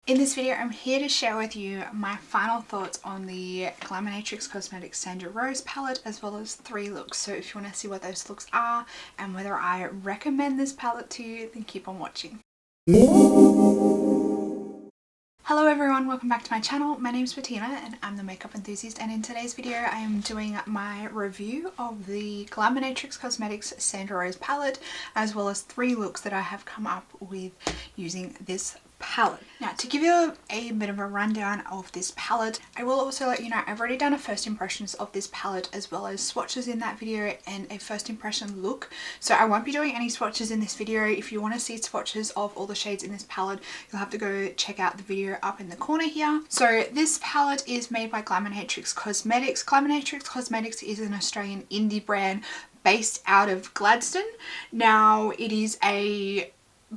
In this video, I'm here to share with you my final thoughts on the Glaminatrix Cosmetics Sandra Rose palette, as well as 3 looks. So if you want to see what those looks are and whether I recommend this palette to you, then keep on watching. Hello everyone, welcome back to my channel. My name is Bettina and I'm the makeup enthusiast, and in today's video I am doing my review of the Glaminatrix Cosmetics Sandra Rose palette, as well as 3 looks that I have come up with using this palette. Now, to give you a bit of a rundown of this palette, I will also let you know I've already done a first impressions of this palette as well as swatches in that video and a first impression look, so I won't be doing any swatches in this video. If you want to see swatches of all the shades in this palette, you'll have to go check out the video up in the corner here. So this palette is made by Glaminatrix Cosmetics. Glaminatrix Cosmetics is an Australian indie brand based out of Gladstone. Now, it is a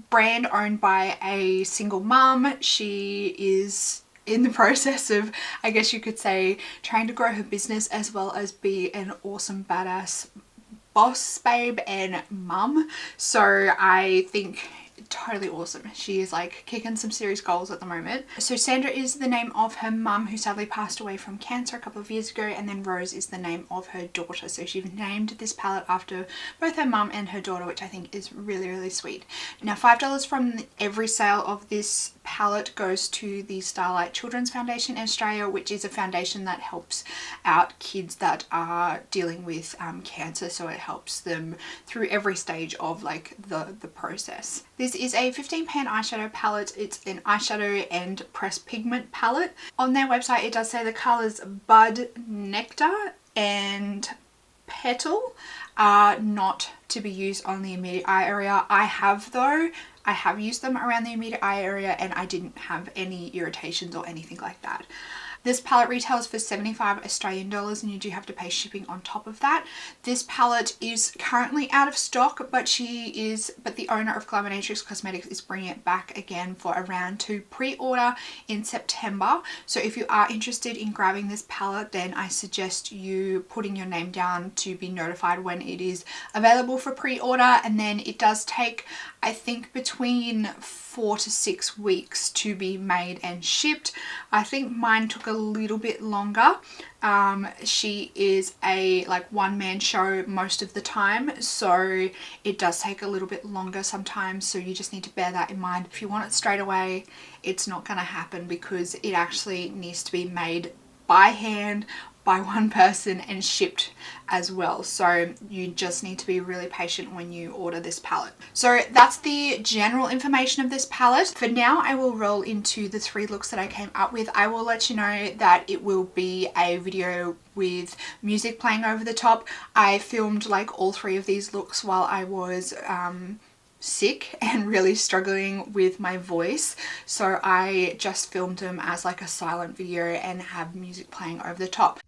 brand owned by a single mum. She is in the process of, I guess you could say, trying to grow her business as well as be an awesome badass boss babe and mum. So I think totally awesome. She is like kicking some serious goals at the moment. So Sandra is the name of her mum, who sadly passed away from cancer a couple of years ago, and then Rose is the name of her daughter. So she named this palette after both her mum and her daughter, which I think is really sweet. Now, $5 from every sale of this palette goes to the Starlight Children's Foundation in Australia, which is a foundation that helps out kids that are dealing with cancer. So it helps them through every stage of like the process. This is a 15 pan eyeshadow palette. It's an eyeshadow and pressed pigment palette. On their website it does say the colours Bud, Nectar and Petal are not to be used on the immediate eye area. I have used them around the immediate eye area and I didn't have any irritations or anything like that. This palette retails for 75 Australian dollars and you do have to pay shipping on top of that. This palette is currently out of stock, but the owner of Glaminatrix Cosmetics is bringing it back again for a round 2 pre-order in September. So if you are interested in grabbing this palette, then I suggest you putting your name down to be notified when it is available for pre-order. And then it does take, I think, between 4 to 6 weeks to be made and shipped. I think mine took a little bit longer. She is a one-man show most of the time, so it does take a little bit longer sometimes, so you just need to bear that in mind. If you want it straight away, it's not going to happen because it actually needs to be made by hand by one person and shipped as well. So you just need to be really patient when you order this palette. So that's the general information of this palette. For now, I will roll into the 3 looks that I came up with. I will let you know that it will be a video with music playing over the top. I filmed like all 3 of these looks while I was sick and really struggling with my voice, so I just filmed them as like a silent video and have music playing over the top.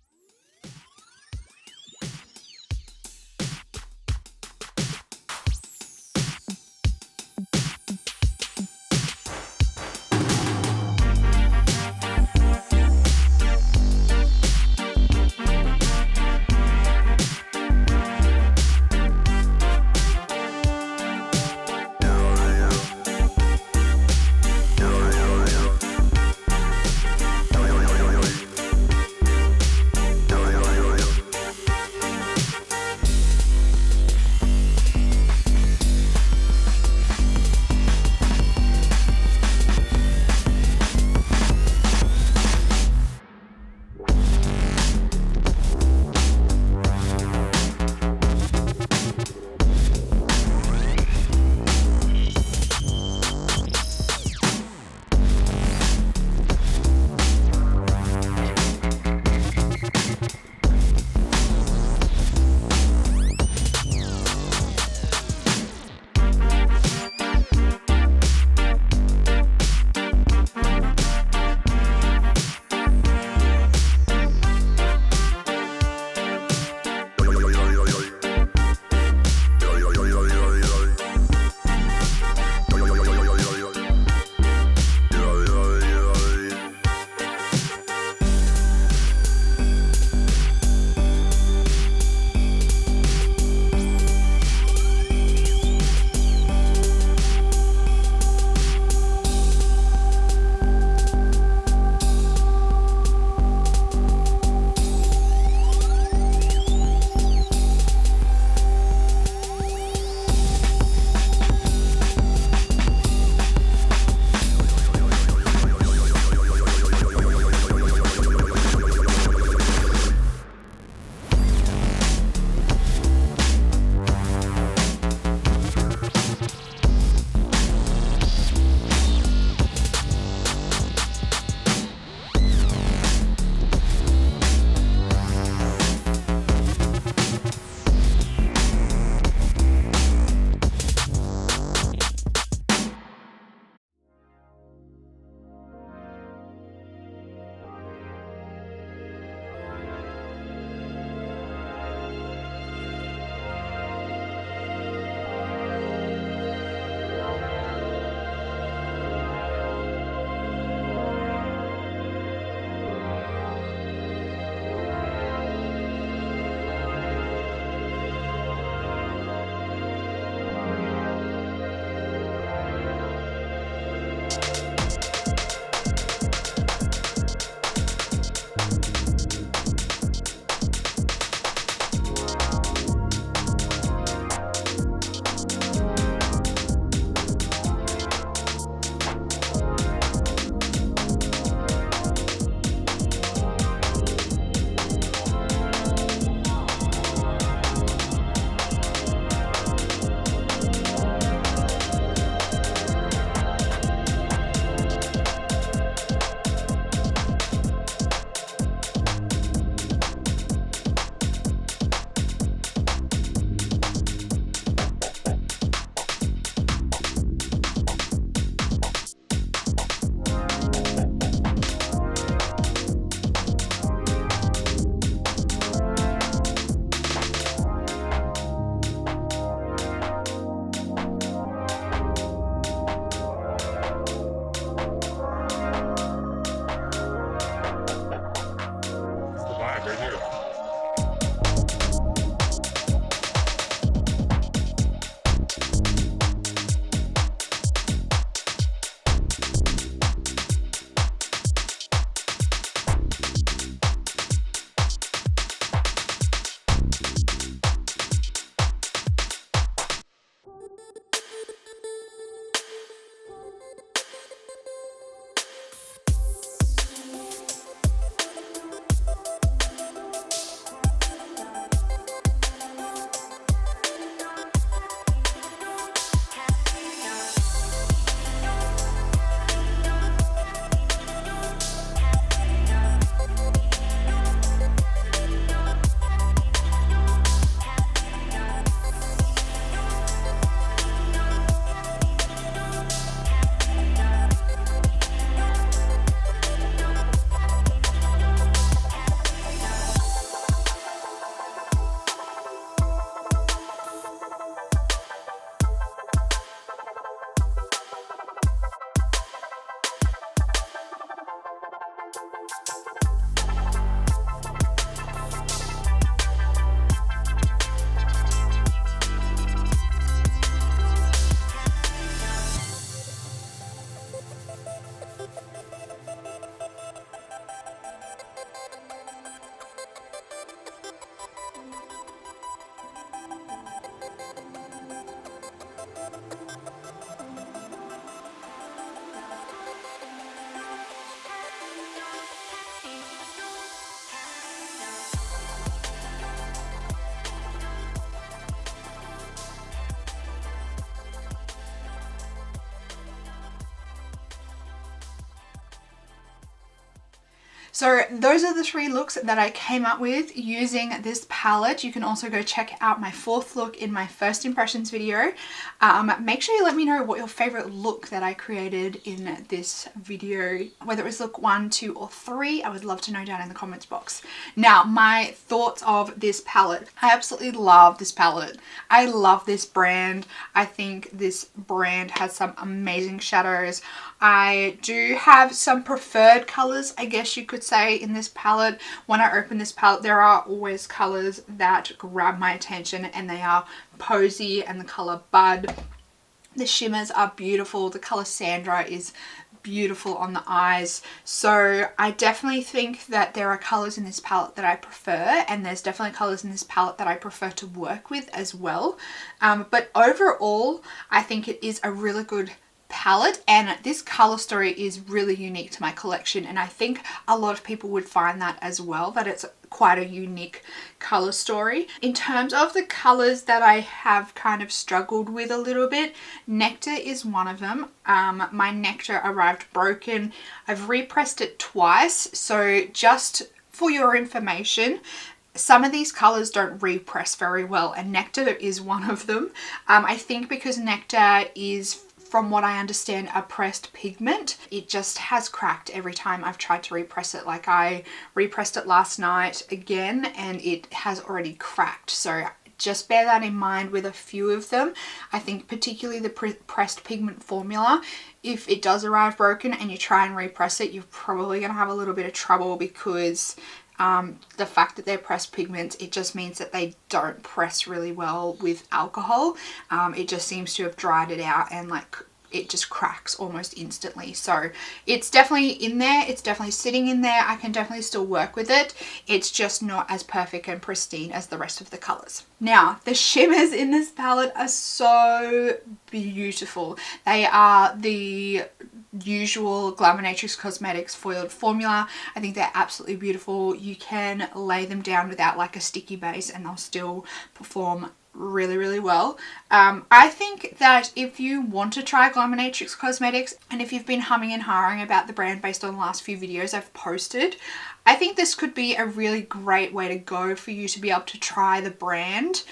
So those are the 3 looks that I came up with using this palette. You can also go check out my 4th look in my first impressions video. Make sure you let me know what your favorite look that I created in this video, whether it was look 1, 2 or 3. I would love to know down in the comments box. Now, my thoughts of this palette. I absolutely love this palette. I love this brand. I think this brand has some amazing shadows. I do have some preferred colors, I guess you could say, in this palette. When I open this palette, there are always colors that grab my attention, and they are Posy and the color Bud. The shimmers are beautiful. The color Sandra is beautiful on the eyes. So I definitely think that there are colors in this palette that I prefer, and there's definitely colors in this palette that I prefer to work with as well. But overall, I think it is a really good palette, and this color story is really unique to my collection, and I think a lot of people would find that as well, that it's quite a unique color story. In terms of the colors that I have kind of struggled with a little bit, Nectar is one of them. My Nectar arrived broken. I've repressed it twice, so just for your information, some of these colors don't repress very well, and Nectar is one of them. I think because Nectar is, from what I understand, a pressed pigment, it just has cracked every time I've tried to repress it. Like, I repressed it last night again and it has already cracked. So just bear that in mind with a few of them. I think particularly the pressed pigment formula, if it does arrive broken and you try and repress it, you're probably going to have a little bit of trouble, because the fact that they're pressed pigments, it just means that they don't press really well with alcohol. It just seems to have dried it out, and like it just cracks almost instantly. So it's definitely in there, it's definitely sitting in there. I can definitely still work with it. It's just not as perfect and pristine as the rest of the colors. Now, the shimmers in this palette are so beautiful. They are the usual Glaminatrix Cosmetics foiled formula. I think they're absolutely beautiful. You can lay them down without like a sticky base and they'll still perform really well. I think that if you want to try Glaminatrix Cosmetics, and if you've been humming and hawing about the brand based on the last few videos I've posted, I think this could be a really great way to go for you to be able to try the brand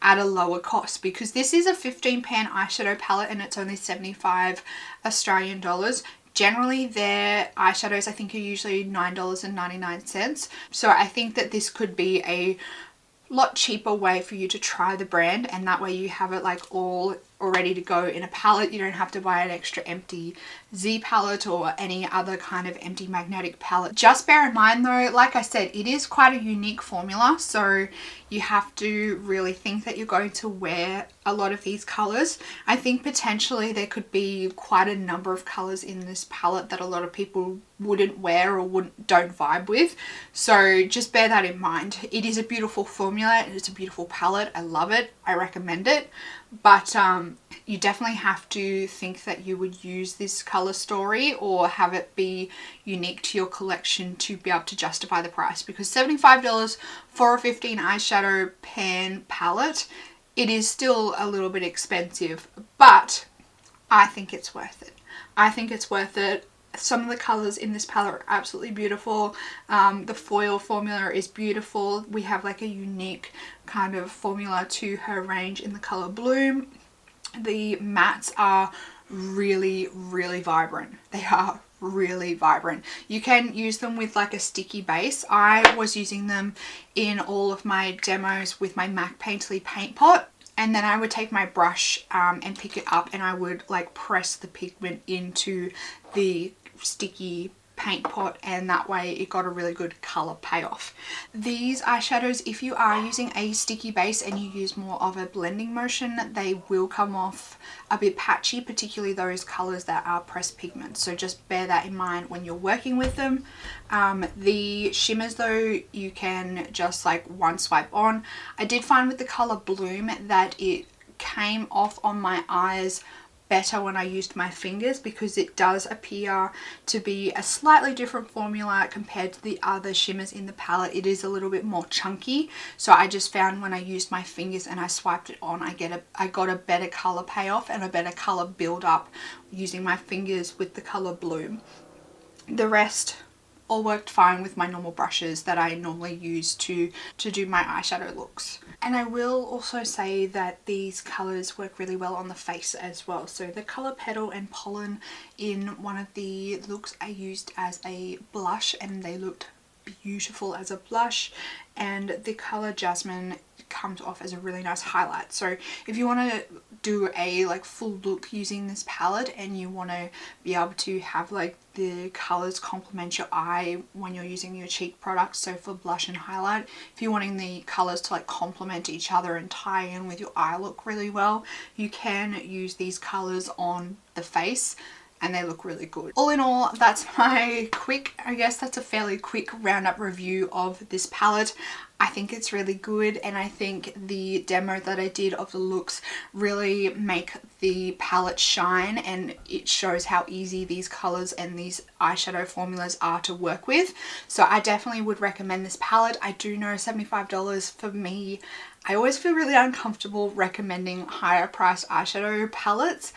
at a lower cost, because this is a 15 pan eyeshadow palette and it's only 75 Australian dollars. Generally their eyeshadows I think are usually $9.99. So I think that this could be a lot cheaper way for you to try the brand, and that way you have it like all ready to go in a palette. You don't have to buy an extra empty Z palette or any other kind of empty magnetic palette. Just bear in mind though, like I said, it is quite a unique formula, so you have to really think that you're going to wear a lot of these colors. I think potentially there could be quite a number of colors in this palette that a lot of people wouldn't wear or don't vibe with, so just bear that in mind. It is a beautiful formula and it's a beautiful palette. I love it, I recommend it, but you definitely have to think that you would use this color story or have it be unique to your collection to be able to justify the price, because $75 for a 15 eyeshadow pan palette, it is still a little bit expensive, but I think it's worth it. I think it's worth it. Some of the colors in this palette are absolutely beautiful. The foil formula is beautiful. We have like a unique kind of formula to her range in the color Bloom. The mattes are really vibrant. They are really vibrant. You can use them with like a sticky base. I was using them in all of my demos with my MAC Painterly paint pot, and then I would take my brush and pick it up and I would like press the pigment into the sticky paint pot, and that way it got a really good color payoff. These eyeshadows, if you are using a sticky base and you use more of a blending motion, they will come off a bit patchy, particularly those colors that are pressed pigments, so just bear that in mind when you're working with them. The shimmers though, you can just like one swipe on. I did find with the color Bloom that it came off on my eyes better when I used my fingers, because it does appear to be a slightly different formula compared to the other shimmers in the palette. It is a little bit more chunky, so I just found when I used my fingers and I swiped it on, I got a better color payoff and a better color build up using my fingers with the color Bloom. The rest all worked fine with my normal brushes that I normally use to do my eyeshadow looks. And I will also say that these colours work really well on the face as well. So the colour Petal and Pollen in one of the looks I used as a blush, and they looked beautiful as a blush, and the colour Jasmine comes off as a really nice highlight. So if you want to do a like full look using this palette and you want to be able to have like the colours complement your eye when you're using your cheek products, so for blush and highlight, if you're wanting the colours to like complement each other and tie in with your eye look really well, you can use these colours on the face and they look really good. All in all, that's my quick, I guess that's a fairly quick roundup review of this palette. I think it's really good, and I think the demo that I did of the looks really make the palette shine, and it shows how easy these colours and these eyeshadow formulas are to work with. So I definitely would recommend this palette. I do know $75 for me, I always feel really uncomfortable recommending higher priced eyeshadow palettes,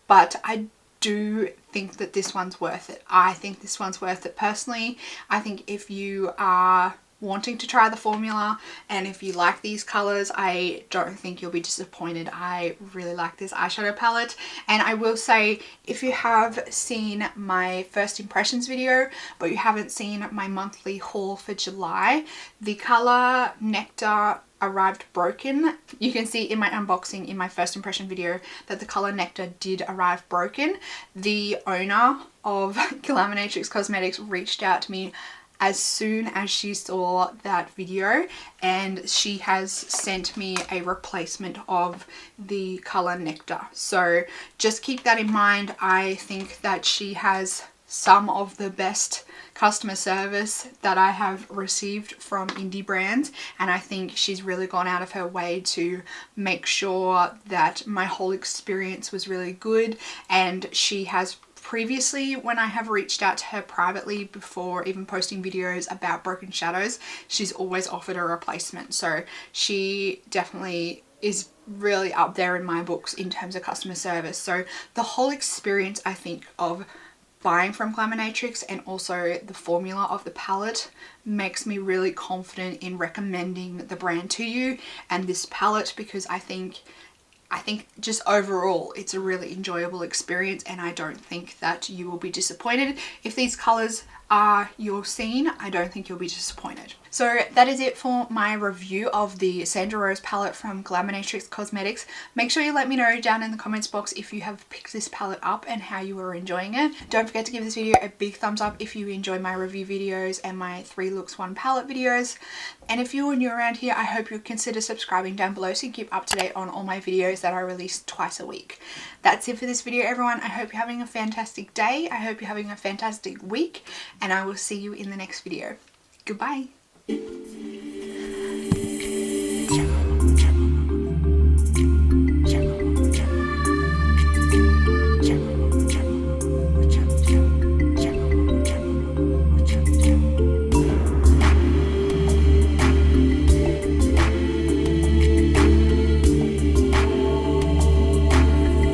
but I do think that this one's worth it. I think this one's worth it personally. I think if you are wanting to try the formula and if you like these colors, I don't think you'll be disappointed. I really like this eyeshadow palette, and I will say, if you have seen my first impressions video but you haven't seen my monthly haul for July, the color Nectar arrived broken. You can see in my unboxing in my first impression video that the color Nectar did arrive broken. The owner of Glaminatrix Cosmetics reached out to me as soon as she saw that video, and she has sent me a replacement of the color Nectar. So just keep that in mind. I think that she has some of the best customer service that I have received from indie brands, and I think she's really gone out of her way to make sure that my whole experience was really good. And she has previously, when I have reached out to her privately before even posting videos about broken shadows, she's always offered a replacement. So she definitely is really up there in my books in terms of customer service. So the whole experience, I think, of buying from Glaminatrix and also the formula of the palette makes me really confident in recommending the brand to you and this palette, because I think just overall it's a really enjoyable experience, and I don't think that you will be disappointed. If these colors are your scene, I don't think you'll be disappointed. So that is it for my review of the Sandra Rose palette from Glaminatrix Cosmetics. Make sure you let me know down in the comments box if you have picked this palette up and how you are enjoying it. Don't forget to give this video a big thumbs up if you enjoy my review videos and my 3 looks 1 palette videos. And if you're new around here, I hope you'll consider subscribing down below so you keep up to date on all my videos that I release twice a week. That's it for this video, everyone. I hope you're having a fantastic day. I hope you're having a fantastic week, and I will see you in the next video. Goodbye.